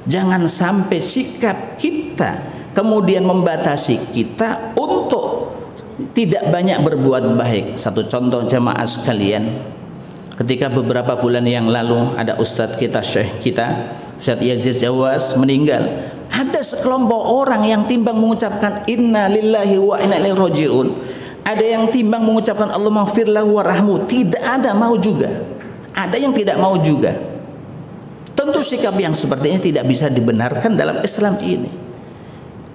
Jangan sampai sikap kita kemudian membatasi kita untuk tidak banyak berbuat baik. Satu contoh jamaah sekalian, ketika beberapa bulan yang lalu ada ustadz kita, syekh kita, Ustadz Yazid Jawas meninggal. Ada sekelompok orang yang timbang mengucapkan inna lillahi wa inna ilaihi raji'un. Ada yang timbang mengucapkan Allahumma ighfir lahu warhamhu. Tidak ada mau juga. Ada yang tidak mau juga. Tentu sikap yang seperti ini tidak bisa dibenarkan dalam Islam ini.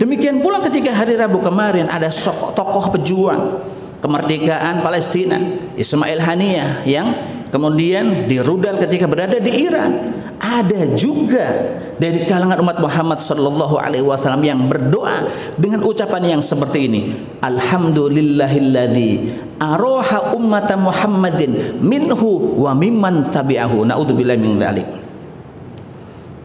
Demikian pula ketika hari Rabu kemarin ada tokoh pejuang kemerdekaan Palestina, Ismail Haniyah, yang kemudian dirudal ketika berada di Iran. Ada juga dari kalangan umat Muhammad sallallahu alaihi wasallam yang berdoa dengan ucapan yang seperti ini, alhamdulillahilladzi aroha ummata Muhammadin minhu wa mimman tabi'ahu, naudzubillahi min dzalik.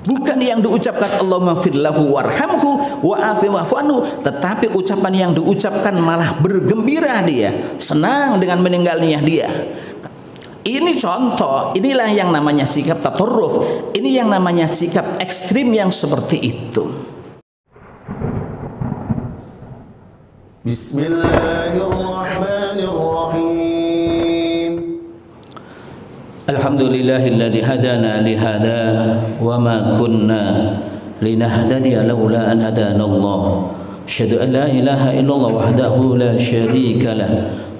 Bukan yang diucapkan Allahumma firlahu warhamhu wa afi wa'fu anhu, tetapi ucapan yang diucapkan malah bergembira dia, senang dengan meninggalnya dia. Ini contoh, inilah yang namanya sikap tatarruf, ini yang namanya sikap ekstrim yang seperti itu. Bismillahirrahmanirrahim. Alhamdulillahilladzi hadana li hada wa ma kunna linahtadiya laula an hadanallah. Asyhadu an la ilaha illallah wahdahu la syarika lah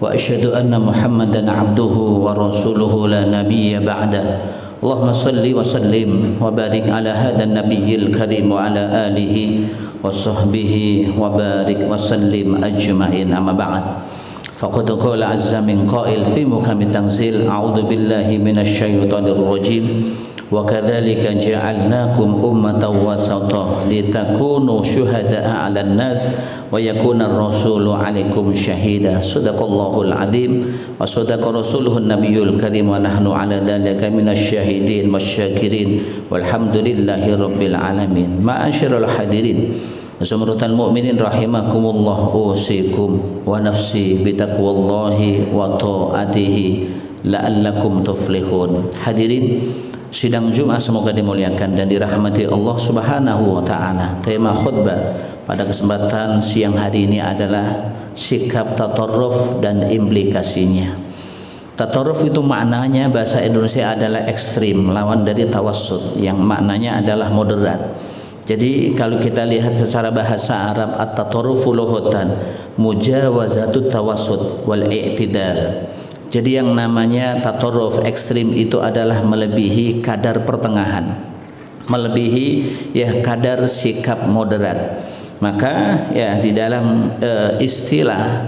wa asyhadu anna Muhammadan abduhu wa rasuluhu la nabiyya ba'da. Allahumma salli wa sallim wa barik ala hadan nabiyyil karim wa ala alihi wa sahbihi wa barik wa sallim ajma'in, amma ba'd. Faqad qala azza min qail fi mukamit tanzil a'udzu billahi minasy syaithanir rajim wa kadzalika ja'alnakum ummatan wasata litakunu syuhada'a 'alan nas wa yakuna ar-rasulu 'alaikum syahida. Shadaqallahul 'adzim wa shadaqa rasuluhun nabiyyul karim wa nahnu 'ala dzalika minasy syahidin wasyakirin walhamdulillahi rabbil alamin. Ma'asyiral hadirin Zumratal mu'minin rahimakumullah, usikum wa nafsi bitaqwallahi wa ta'atihi la'allakum tuflihun. Hadirin sidang Jumat semoga dimuliakan dan dirahmati Allah Subhanahu wa taala. Tema khutbah pada kesempatan siang hari ini adalah sikap tatarruf dan implikasinya. Tatarruf itu maknanya bahasa Indonesia adalah ekstrim, lawan dari tawassut yang maknanya adalah moderat. Jadi kalau kita lihat secara bahasa Arab, at-tatarrufu lughatan mujawazatut tawassut wal i'tidal. Jadi yang namanya tatarruf ekstrim itu adalah melebihi kadar pertengahan, melebihi ya kadar sikap moderat. Maka ya di dalam istilah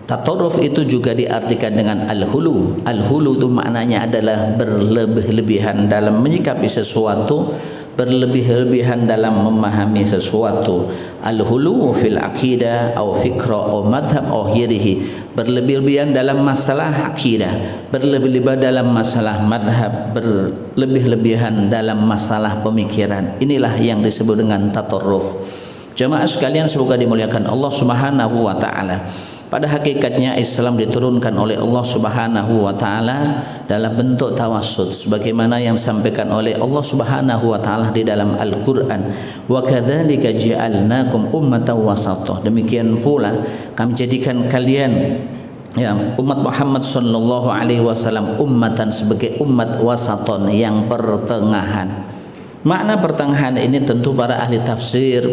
tatarruf itu juga diartikan dengan al-hulu. Al-hulu itu maknanya adalah berlebih-lebihan dalam menyikapi sesuatu, berlebih-lebihan dalam memahami sesuatu. Al-hulu fil aqidah atau fikra atau madhab atau hirihi, berlebih-lebihan dalam masalah akidah, berlebih-lebihan dalam masalah madhab, berlebih-lebihan dalam masalah pemikiran. Inilah yang disebut dengan tatarruf. Jemaah sekalian semoga dimuliakan Allah Subhanahu wa taala. Pada hakikatnya Islam diturunkan oleh Allah Subhanahu wa taala dalam bentuk tawassut sebagaimana yang disampaikan oleh Allah Subhanahu wa taala di dalam Al-Qur'an. Wa kadzalika ja'alnakum ummatan wasata. Demikian pula kami jadikan kalian ya umat Muhammad sallallahu alaihi wasallam ummatan sebagai umat wasaton yang pertengahan. Makna pertengahan ini tentu para ahli tafsir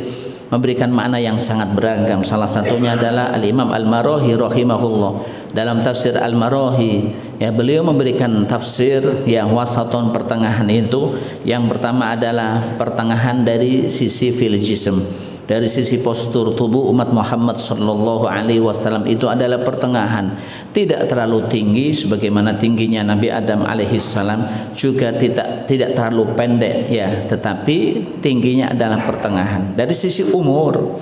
memberikan makna yang sangat beragam. Salah satunya adalah Al-Imam Al-Marahi rahimahullah. Dalam tafsir Al-Marahi ya beliau memberikan tafsir yang wasaton pertengahan itu. Yang pertama adalah pertengahan dari sisi fil jism, dari sisi postur tubuh umat Muhammad sallallahu alaihi wasallam itu adalah pertengahan, tidak terlalu tinggi sebagaimana tingginya Nabi Adam alaihi salam, juga tidak terlalu pendek ya, tetapi tingginya adalah pertengahan. Dari sisi umur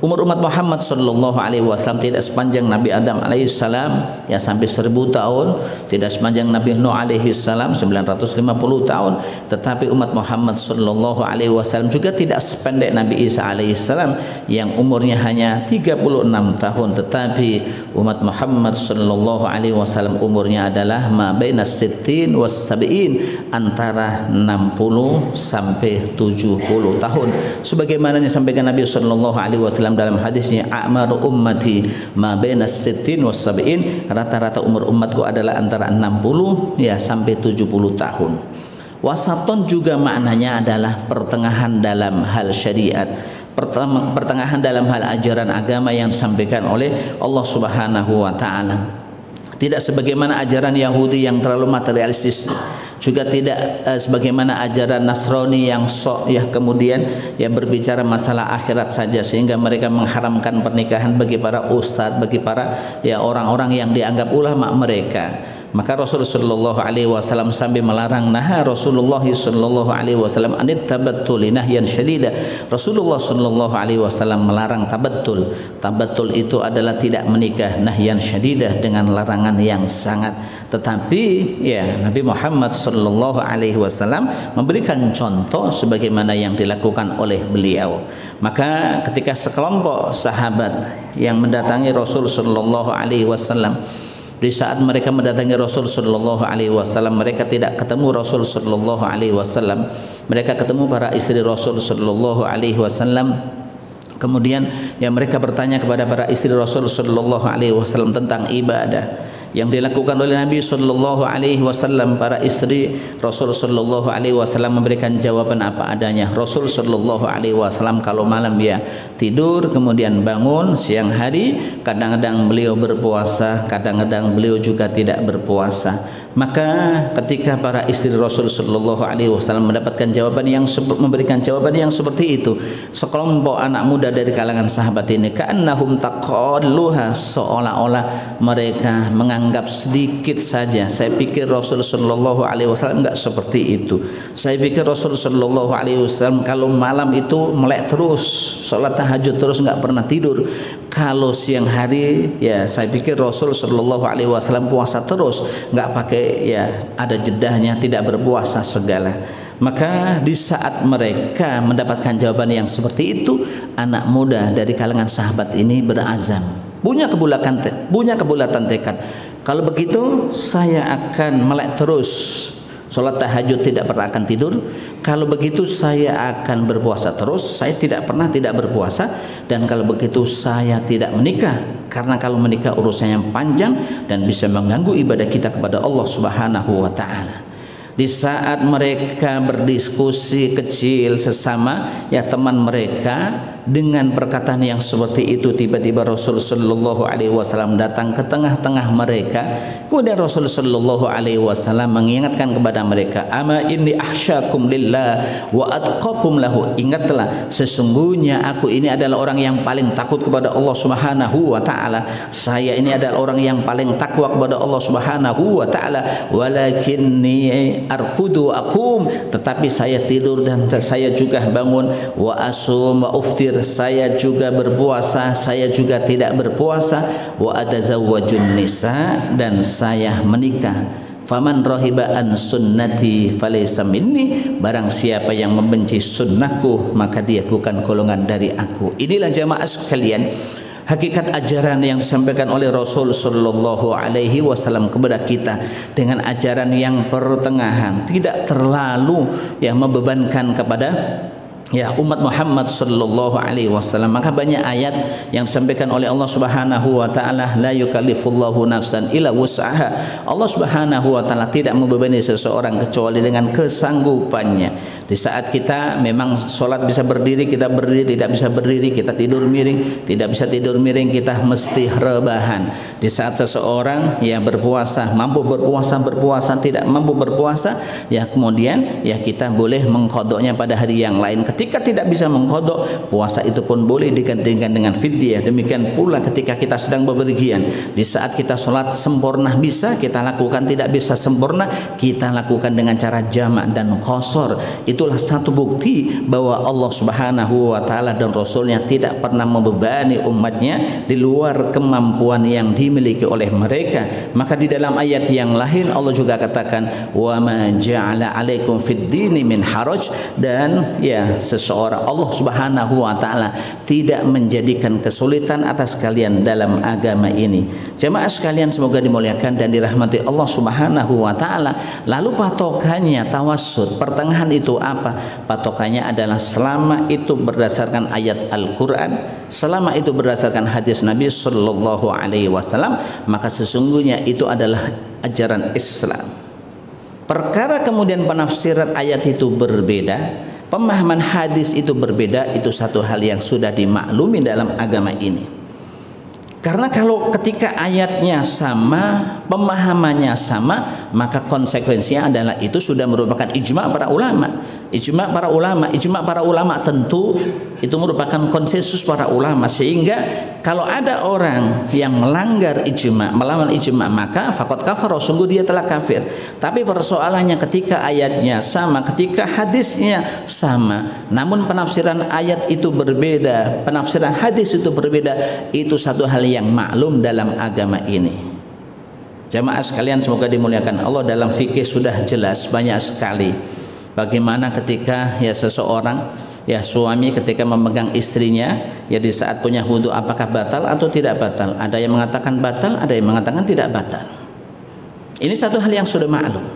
Umur umat Muhammad sallallahu alaihi wasallam tidak sepanjang Nabi Adam alaihi salam ya sampai 1000 tahun, tidak sepanjang Nabi Nuh alaihi salam 950 tahun, tetapi umat Muhammad sallallahu alaihi wasallam juga tidak sependek Nabi Isa alaihi salam yang umurnya hanya 36 tahun, tetapi umat Muhammad sallallahu alaihi wasallam umurnya adalah ma baina sittin was sab'in, antara 60 sampai 70 tahun, sebagaimana disampaikan Nabi sallallahu alaihi wasallam dalam hadisnya, a'maru ummati ma baina sittin was sab'in, rata-rata umur umatku adalah antara 60 ya sampai 70 tahun. Wasaton juga maknanya adalah pertengahan dalam hal syariat, pertengahan dalam hal ajaran agama yang disampaikan oleh Allah Subhanahu wa taala. Tidak sebagaimana ajaran Yahudi yang terlalu materialistis, juga tidak sebagaimana ajaran Nasrani yang sok ya kemudian ya berbicara masalah akhirat saja, sehingga mereka mengharamkan pernikahan bagi para ustadz, bagi para ya orang-orang yang dianggap ulama mereka. Maka Rasulullah sallallahu alaihi wasallam sambil melarang, nah Rasulullah sallallahu alaihi wasallam anit tabattuli nahyan syadida. Rasulullah sallallahu alaihi wasallam melarang tabattul. Tabattul itu adalah tidak menikah, nahyan syadida, dengan larangan yang sangat. Tetapi ya Nabi Muhammad sallallahu alaihi wasallam memberikan contoh sebagaimana yang dilakukan oleh beliau. Maka ketika sekelompok sahabat yang mendatangi Rasul sallallahu alaihi wasallam, di saat mereka mendatangi Rasul sallallahu alaihi wasallam, mereka tidak ketemu Rasul sallallahu alaihi wasallam. Mereka ketemu para istri Rasul sallallahu alaihi wasallam. Kemudian yang mereka bertanya kepada para istri Rasul sallallahu alaihi wasallam tentang ibadah yang dilakukan oleh Nabi sallallahu alaihi wasallam. Para istri Rasul sallallahu alaihi wasallam memberikan jawaban apa adanya. Rasul sallallahu alaihi wasallam kalau malam ya tidur, kemudian bangun, siang hari kadang-kadang beliau berpuasa, kadang-kadang beliau juga tidak berpuasa. Maka ketika para istri Rasul sallallahu alaihi wasallam mendapatkan jawaban yang memberikan jawaban yang seperti itu, sekelompok anak muda dari kalangan sahabat ini ka'annahum taqalluha, seolah-olah mereka menganggap sedikit saja. Saya pikir Rasul sallallahu alaihi wasallam enggak seperti itu. Saya pikir Rasul sallallahu alaihi wasallam kalau malam itu melek terus, salat tahajud terus, enggak pernah tidur. Kalau siang hari ya saya pikir Rasul sallallahu alaihi wasallam puasa terus, enggak pakai ya ada jedahnya, tidak berpuasa segala. Maka di saat mereka mendapatkan jawaban yang seperti itu, anak muda dari kalangan sahabat ini berazam, punya kebulatan tekad. Kalau begitu saya akan melek terus, sholat tahajud tidak pernah akan tidur. Kalau begitu saya akan berpuasa terus, saya tidak pernah tidak berpuasa. Dan kalau begitu saya tidak menikah, karena kalau menikah urusannya panjang dan bisa mengganggu ibadah kita kepada Allah Subhanahu wa taala. Di saat mereka berdiskusi kecil sesama ya teman mereka dengan perkataan yang seperti itu, tiba-tiba Rasul sallallahu alaihi wasallam datang ke tengah-tengah mereka. Kemudian Rasul sallallahu alaihi wasallam mengingatkan kepada mereka, ama inni ahsyakum lillah wa atqakum lahu. Ingatlah, sesungguhnya aku ini adalah orang yang paling takut kepada Allah Subhanahu wa taala. Saya ini adalah orang yang paling takwa kepada Allah Subhanahu wa taala. Walakinni arkudu akum, tetapi saya tidur dan saya juga bangun. Wa asum wa uftir, saya juga berpuasa, saya juga tidak berpuasa. Wa atazawwajun nisa, dan saya menikah. Faman rahiba an sunnati falaysa minni, barang siapa yang membenci sunnahku maka dia bukan golongan dari aku. Inilah jamaah sekalian hakikat ajaran yang disampaikan oleh Rasul sallallahu alaihi wasallam kepada kita, dengan ajaran yang pertengahan, tidak terlalu yang membebankan kepada ya umat Muhammad sallallahu alaihi wasallam. Maka banyak ayat yang disampaikan oleh Allah Subhanahu wa taala, la yukallifullahu nafsan illa wus'aha. Allah Subhanahu wa taala tidak membebani seseorang kecuali dengan kesanggupannya. Di saat kita memang sholat bisa berdiri, kita berdiri, tidak bisa berdiri kita tidur miring, tidak bisa tidur miring kita mesti rebahan. Di saat seseorang ya berpuasa, mampu berpuasa, tidak mampu berpuasa, ya kemudian ya kita boleh mengqadanya pada hari yang lain. ketika tidak bisa mengqadha, puasa itu pun boleh digantikan dengan fidyah. Demikian pula ketika kita sedang bepergian, di saat kita sholat sempurna bisa kita lakukan, tidak bisa sempurna kita lakukan dengan cara jamak dan qasar. Itulah satu bukti bahwa Allah Subhanahu wa taala dan Rasulnya tidak pernah membebani umatnya di luar kemampuan yang dimiliki oleh mereka. Maka di dalam ayat yang lain Allah juga katakan, wa ma ja'ala 'alaikum fid dini min haraj, dan ya seseorang Allah Subhanahu wa taala tidak menjadikan kesulitan atas kalian dalam agama ini. Jemaah sekalian semoga dimuliakan dan dirahmati Allah Subhanahu wa taala. Lalu patokannya tawassut, pertengahan itu apa? Patokannya adalah selama itu berdasarkan ayat Al-Qur'an, selama itu berdasarkan hadis Nabi sallallahu alaihi wasallam, maka sesungguhnya itu adalah ajaran Islam. Perkara kemudian penafsiran ayat itu berbeda, pemahaman hadis itu berbeda, itu satu hal yang sudah dimaklumi dalam agama ini. Karena kalau ketika ayatnya sama, pemahamannya sama, maka konsekuensinya adalah itu sudah merupakan ijma' para ulama. Ijma' para ulama tentu itu merupakan konsensus para ulama, sehingga kalau ada orang yang melanggar ijma', melawan ijma', maka faqad kafara, sungguh dia telah kafir. Tapi persoalannya ketika ayatnya sama, ketika hadisnya sama, namun penafsiran ayat itu berbeda, penafsiran hadis itu berbeda, itu satu hal yang maklum dalam agama ini. Jamaah sekalian semoga dimuliakan Allah, dalam fikih sudah jelas banyak sekali bagaimana ketika ya seseorang, ya suami ketika memegang istrinya ya di saat punya wudu, apakah batal atau tidak batal. Ada yang mengatakan batal, ada yang mengatakan tidak batal. Ini satu hal yang sudah maklum.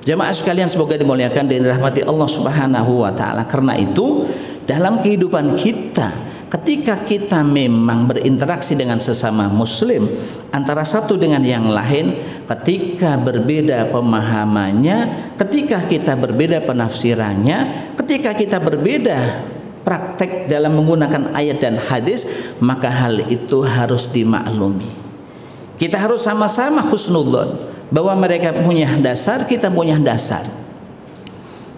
Jamaah sekalian semoga dimuliakan dan dirahmati Allah Subhanahu wa taala. Karena itu dalam kehidupan kita, ketika kita memang berinteraksi dengan sesama muslim, antara satu dengan yang lain, ketika berbeda pemahamannya, ketika kita berbeda penafsirannya, ketika kita berbeda praktek dalam menggunakan ayat dan hadis, maka hal itu harus dimaklumi. Kita harus sama-sama husnudzon bahwa mereka punya dasar, kita punya dasar.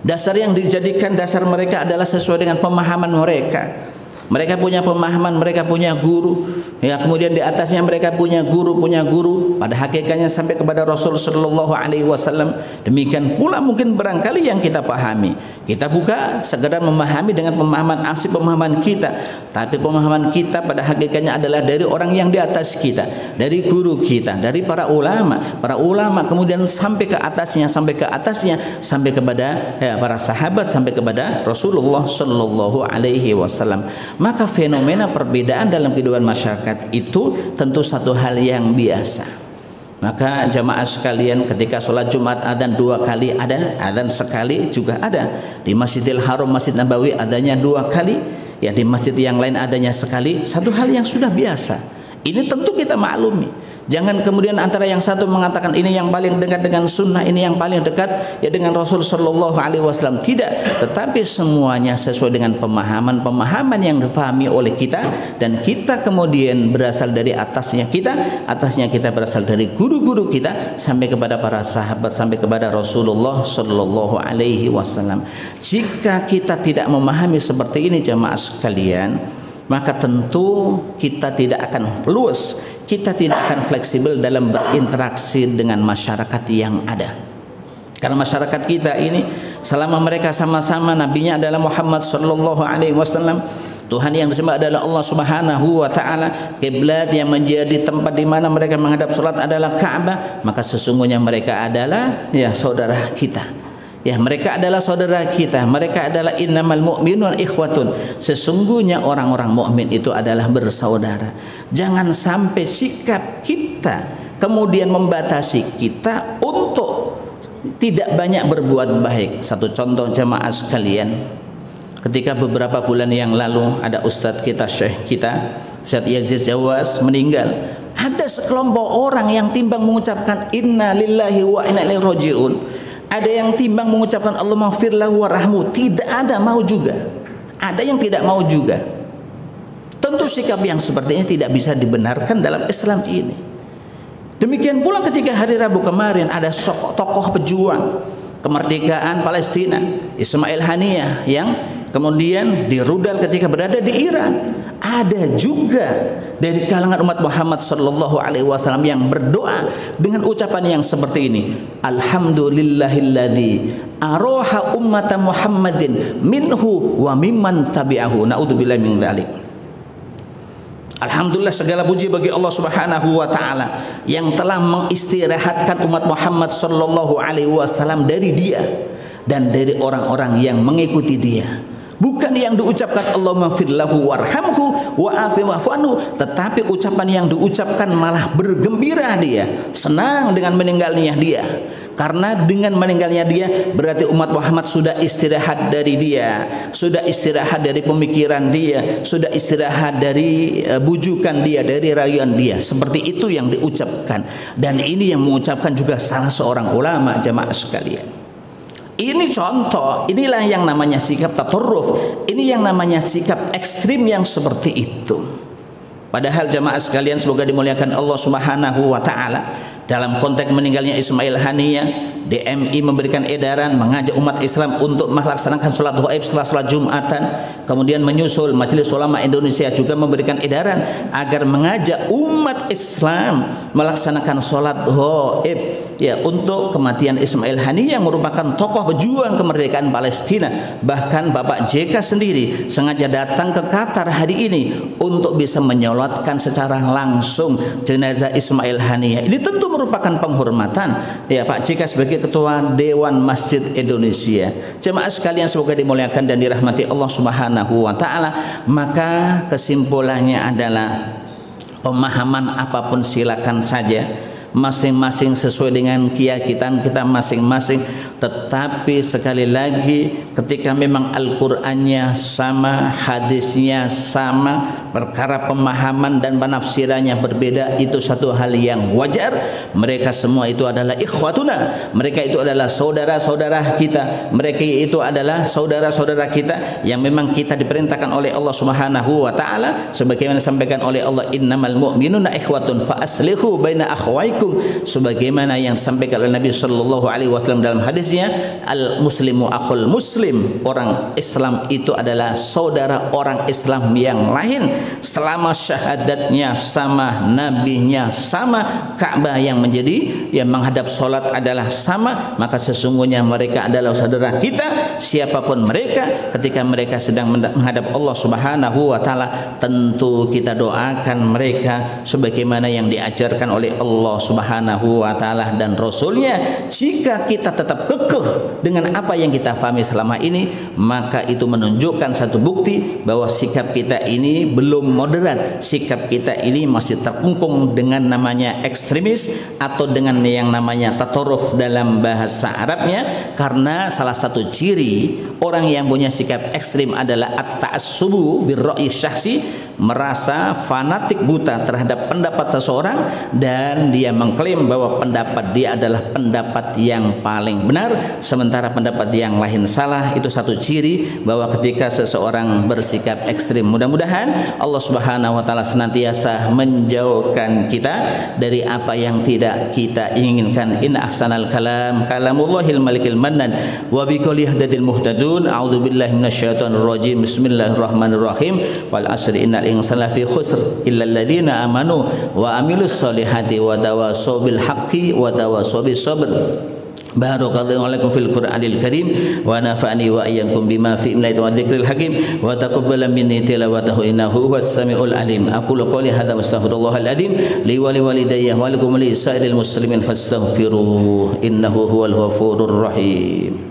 Dasar yang dijadikan dasar mereka adalah sesuai dengan pemahaman mereka. Mereka punya pemahaman, mereka punya guru, ya, kemudian di atasnya mereka punya guru, pada hakikatnya sampai kepada Rasul sallallahu alaihi wasallam. Demikian pula mungkin barangkali yang kita pahami, kita buka sekedar memahami dengan pemahaman asli pemahaman kita, tapi pemahaman kita pada hakikatnya adalah dari orang yang di atas kita, dari guru kita, dari para ulama kemudian sampai ke atasnya, sampai kepada ya, para sahabat, sampai kepada Rasulullah sallallahu alaihi wasallam. Maka fenomena perbedaan dalam kehidupan masyarakat itu tentu satu hal yang biasa. Maka jamaah sekalian, ketika sholat Jumat adzan 2 kali ada, adzan sekali juga ada. Di Masjidil Haram, Masjid Nabawi adanya 2 kali, ya di masjid yang lain adanya sekali. Satu hal yang sudah biasa. Ini tentu kita maklumi. Jangan kemudian antara yang satu mengatakan ini yang paling dekat dengan sunnah, ini yang paling dekat ya dengan Rasul sallallahu alaihi wasallam. Tidak, tetapi semuanya sesuai dengan pemahaman yang difahami oleh kita, dan kita kemudian berasal dari atasnya kita berasal dari guru-guru kita sampai kepada para sahabat, sampai kepada Rasulullah sallallahu alaihi wasallam. Jika kita tidak memahami seperti ini jamaah sekalian, maka tentu kita tidak akan luas, kita tidak akan fleksibel dalam berinteraksi dengan masyarakat yang ada. Karena masyarakat kita ini selama mereka sama-sama nabinya adalah Muhammad sallallahu alaihi wasallam, Tuhan yang disembah adalah Allah Subhanahu wa taala, kiblat yang menjadi tempat di mana mereka menghadap salat adalah Ka'bah, maka sesungguhnya mereka adalah ya saudara kita. Ya, mereka adalah saudara kita. Mereka adalah innamal mu'minun ikhwatun. Sesungguhnya orang-orang mukmin itu adalah bersaudara. Jangan sampai sikap kita kemudian membatasi kita untuk tidak banyak berbuat baik. Satu contoh jamaah sekalian, ketika beberapa bulan yang lalu ada ustadz kita, syekh kita, Ustadz Yazid Jawas meninggal. Ada sekelompok orang yang timbang mengucapkan inna lillahi wa inna ilaihi raji'un. Ada yang timbang mengucapkan Allah maghfir lahu warahmu. Tidak ada mau juga. Ada yang tidak mau juga. Tentu sikap yang seperti ini tidak bisa dibenarkan dalam Islam ini. Demikian pula ketika hari Rabu kemarin ada tokoh pejuang kemerdekaan Palestina, Ismail Haniyah, yang kemudian dirudal ketika berada di Iran. Ada juga dari kalangan umat Muhammad sallallahu alaihi wasallam yang berdoa dengan ucapan yang seperti ini, alhamdulillahilladzi aroha ummata Muhammadin minhu wa mimman tabi'ahu, naudzubillahi min dzalik. Alhamdulillah, segala puji bagi Allah Subhanahu wa taala yang telah mengistirahatkan umat Muhammad sallallahu alaihi wasallam dari dia dan dari orang-orang yang mengikuti dia. Bukan yang diucapkan Allahumma firlahu warhamhu wa afi wa'fu anhu, tetapi ucapan yang diucapkan malah bergembira dia, senang dengan meninggalnya dia. Karena dengan meninggalnya dia berarti umat Muhammad sudah istirahat dari dia, sudah istirahat dari pemikiran dia, sudah istirahat dari bujukan dia, dari rayuan dia. Seperti itu yang diucapkan. Dan ini yang mengucapkan juga salah seorang ulama, jamaah sekalian. Ini contoh, inilah yang namanya sikap tatarruf, ini yang namanya sikap ekstrim yang seperti itu. Padahal jamaah sekalian semoga dimuliakan Allah Subhanahu wa taala, dalam konteks meninggalnya Ismail Haniyah, DMI memberikan edaran mengajak umat Islam untuk melaksanakan sholat gaib setelah sholat Jumatan. Kemudian menyusul Majelis Ulama Indonesia juga memberikan edaran agar mengajak umat Islam melaksanakan sholat gaib ya, untuk kematian Ismail Haniyah yang merupakan tokoh pejuang kemerdekaan Palestina. Bahkan Bapak JK sendiri sengaja datang ke Qatar hari ini untuk bisa menyolatkan secara langsung jenazah Ismail Haniyah. Ini tentu merupakan penghormatan ya Pak JK sebagai Ketua Dewan Masjid Indonesia. Jemaah sekalian semoga dimuliakan dan dirahmati Allah Subhanahu wa taala. Maka kesimpulannya adalah pemahaman apapun silakan saja, masing-masing sesuai dengan keyakinan kita masing-masing. Tetapi sekali lagi, ketika memang Al-Qur'annya sama, hadisnya sama, perkara pemahaman dan penafsirannya berbeda, itu satu hal yang wajar. Mereka semua itu adalah ikhwatuna, mereka itu adalah saudara-saudara kita, mereka itu adalah saudara-saudara kita yang memang kita diperintahkan oleh Allah Subhanahu wa taala sebagaimana disampaikan oleh Allah, innamal mu'minuna ikhwatun fa aslihu baina akhwaikum, sebagaimana yang disampaikan oleh Nabi sallallahu alaihi wasallam dalam hadisnya, al muslimu akhul muslim, orang Islam itu adalah saudara orang Islam yang lain selama syahadatnya sama, nabinya sama, Ka'bah yang menjadi yang menghadap salat adalah sama, maka sesungguhnya mereka adalah saudara kita. Siapapun mereka, ketika mereka sedang menghadap Allah Subhanahu wa taala, tentu kita doakan mereka sebagaimana yang diajarkan oleh Allah Subhanahu wa taala dan Rasulnya. Jika kita tetap kekeh dengan apa yang kita pahami selama ini, maka itu menunjukkan satu bukti bahwa sikap kita ini belum moderat, sikap kita ini masih terkungkung dengan namanya ekstremis atau dengan yang namanya tatarruf dalam bahasa Arabnya. Karena salah satu ciri orang yang punya sikap ekstrim adalah at-ta'assubu birra'yi syahsi, merasa fanatik buta terhadap pendapat seseorang dan dia mengklaim bahwa pendapat dia adalah pendapat yang paling benar sementara pendapat yang lain salah. Itu satu ciri bahwa ketika seseorang bersikap ekstrim. Mudah-mudahan Allah Subhanahu wa taala senantiasa menjauhkan kita dari apa yang tidak kita inginkan. Inna ahsanal kalam kalamullahil malikil mannan wa biqouli hadadil muhtadun. A'udzubillahi minasyaitonir rajim. Bismillahirrahmanirrahim. Wal asri innal insana lafi khusr illal ladzina amanu wa amilus solihati wa tawasaw bil haqqi wa tawasaw bis sabr. Barakallahu alaikum fil Qur'anil Karim wa nafa'ani wa iyyakum bima fi imlaihi wa dzikril hakim wa taqabbala minni tilawatahu innahu huwas samiul alim. Aqulu qouli hadza wastaghfirullahal adzim li wa li walidayya wa lakum li sa'iril muslimin fastaghfiruhu innahu huwal ghafurur rahim.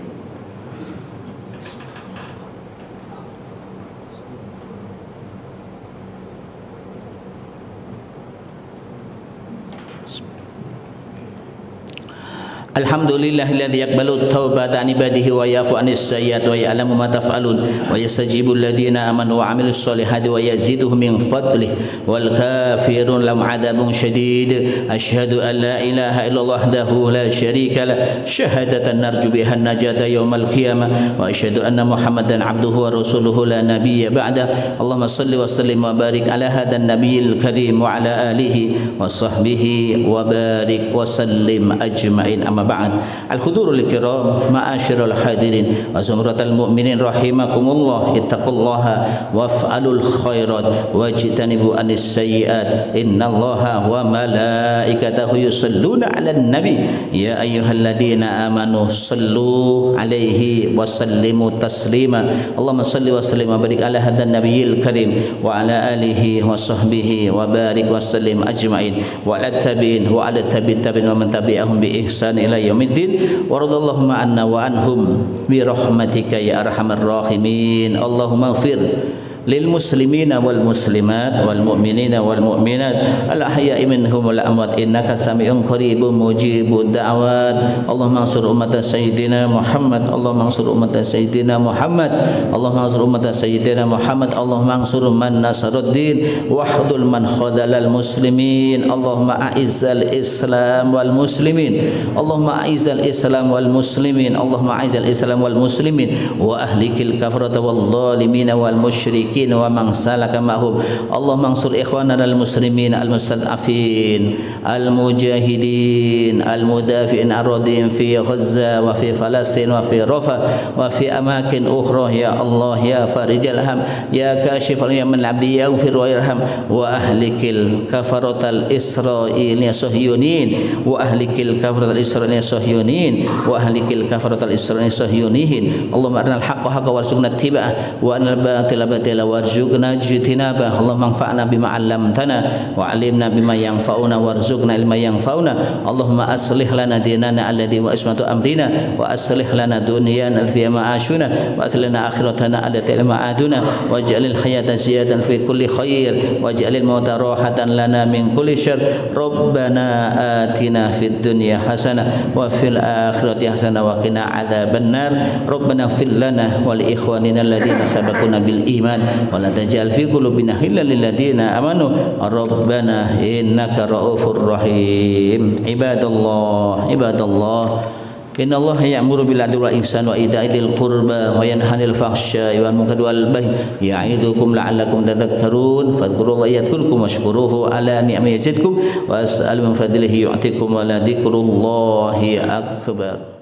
Alhamdulillahilladzi yaqbalu taubata an ibadihi wa yafu anis sayyi'at wa ya'lamu ma taf'alun wa yastajibu alladhina amanu wa 'amilus solihati wa yaziduhum min fadlihi wal kafirun lahum 'adzabun syadid. Asyhadu an la ilaha illallah wahdahu la syarika lah syahadatan narju biha najata yaumal qiyamah wa asyhadu anna Muhammadan 'abduhu wa rasuluhu la nabiyya ba'da. Allahumma shalli wa sallim wa barik ala hadzal nabiyil karim wa ala alihi wa sahbihi wa barik wa sallim ajmain. Amma ba'd. Al-hudurul kiram, ma'asyiral hadirin wa zumratal mu'minin rahimakumullah, ittaqullaha waf'alul khairat wajtanibu anis sayyi'at. Innallaha wa malaikatahu yusalluna 'alan nabi ya ayyuhalladzina amanu sallu 'alaihi wa sallimu taslima. Allahumma salli wa sallim wa barik ala hadan nabiyil karim wa ala alihi wa sahbihi wa barik wa sallim ajma'in wa ala tabi'in wa ala tabi'in wa man tabi'ahum bi ihsan ila yaumiddin wa radallahu anna wa anhum bi rahmatika ya arhamar rahimin. Allahumma ighfir lil muslimina wal muslimat wal mu'minina wal mu'minat al ahya'i minhum wal amwat innaka sami'un qaribun mujibud da'wat. Allahumma ansur ummat sayyidina Muhammad, Allahumma ansur ummat sayyidina Muhammad, Allahumma ansur ummat sayyidina Muhammad, Allahumma ansur man nasaruddin wahdul man khadalal muslimin. Allahumma a'izzal islam wal muslimin, Allahumma a'izzal islam wal muslimin, Allahumma a'izzal islam wal muslimin wa ahlikil kafarata wal zalimin wal musyrikin wa man salaka mahum. Allahumma ansur ikhwanana al muslimin al mustad'afin al mujahidin al mudafi'in aradin fi Gaza wa fi Falastin wa fi Rafah wa fi amakin ukhra ya Allah ya farijal ham ya kashifal yaman abdi yaghfir wa yarham wa ahlikil kafaratal isra'il sahyunin wa ahlikil kafaratal isra'il sahyunin wa ahlikil kafaratal isra'il sahyunin. Allahumma arinal haqqa haqqan warzuqna ittiba'ah wa arinal batila batila warzuqna ijtinabah. Allahumma anfa'na bima 'allamtana wa 'allimna bima yanfa'una warzuqna ilma yanfa'una. Allahumma aslih lana dinana alladhi wa ismatu amrina wa aslih lana dunyana fi ma'ashuna wa aslih lana akhiratana allati ma'aduna waj'alil hayata ziyadatan fi kulli khair waj'alil mauta rahatan lana min kulli syarr. Rabbana atina fid dunya hasanah wa fil akhirati hasanah wa qina adzabannar. Rabbana ighfir lana wa li ikhwanina alladhina sabaquna bil iman wa la taj'al fi qulubina ghillan lil ladzina amanu rabbana innaka raufur rahim. Ibadallah inna Allah ya'muru bil 'adli wal ihsan wa ita'i dzil qurba wa yanha 'anil fahsya'i wal munkari wal baghi ya'idukum la'allakum tadhakkarun fadhkurullaha yadhkurkum washkuruhu 'ala ni'amihi yazidkum wa as'alu min fadlihi yu'tikum wa la dzikrullahi akbar.